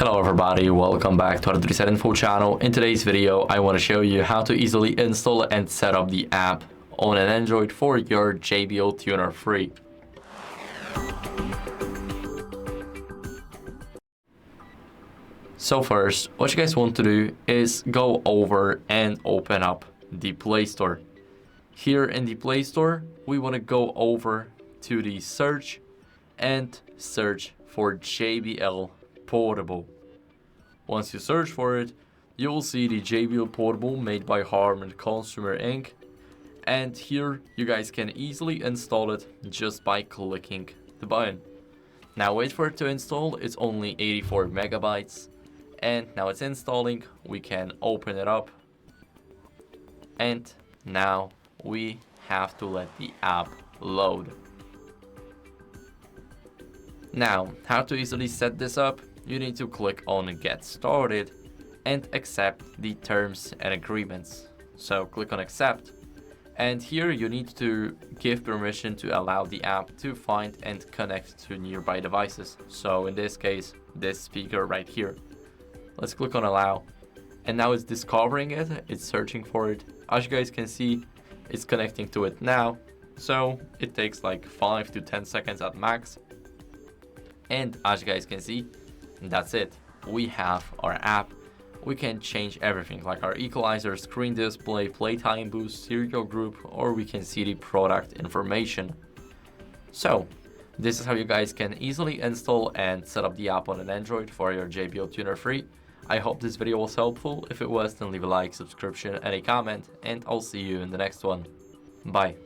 Hello everybody, welcome back to HardReset.Info channel. In today's video, I want to show you how to easily install and set up the app on an Android for your JBL Tuner free. So first, what you guys want to do is go over and open up the Play Store. Here in the Play Store, we want to go over to the search and search for JBL Portable. Once you search for it, you will see the JBL Portable made by HarmanConsumerInc, and here you guys can easily install it just by clicking the button. Now wait for it to install. It's only 84 megabytes, and now it's installing. We can open it up, and now we have to let the app load. Now, how to easily set this up? You need to click on Get Started and accept the terms and agreements. So click on Accept, and here you need to give permission to allow the app to find and connect to nearby devices. So in this case, this speaker right here. Let's click on Allow, and now it's discovering it. It's searching for it. As you guys can see, it's connecting to it now. So it takes like 5 to 10 seconds at max. And as you guys can see, that's it. We have our app. We can change everything like our equalizer, screen display, playtime boost, serial group, or we can see the product information. So this is how you guys can easily install and set up the app on an Android for your JBL Tuner free. I hope this video was helpful. If it was, then leave a like, subscription, and a comment, and I'll see you in the next one. Bye.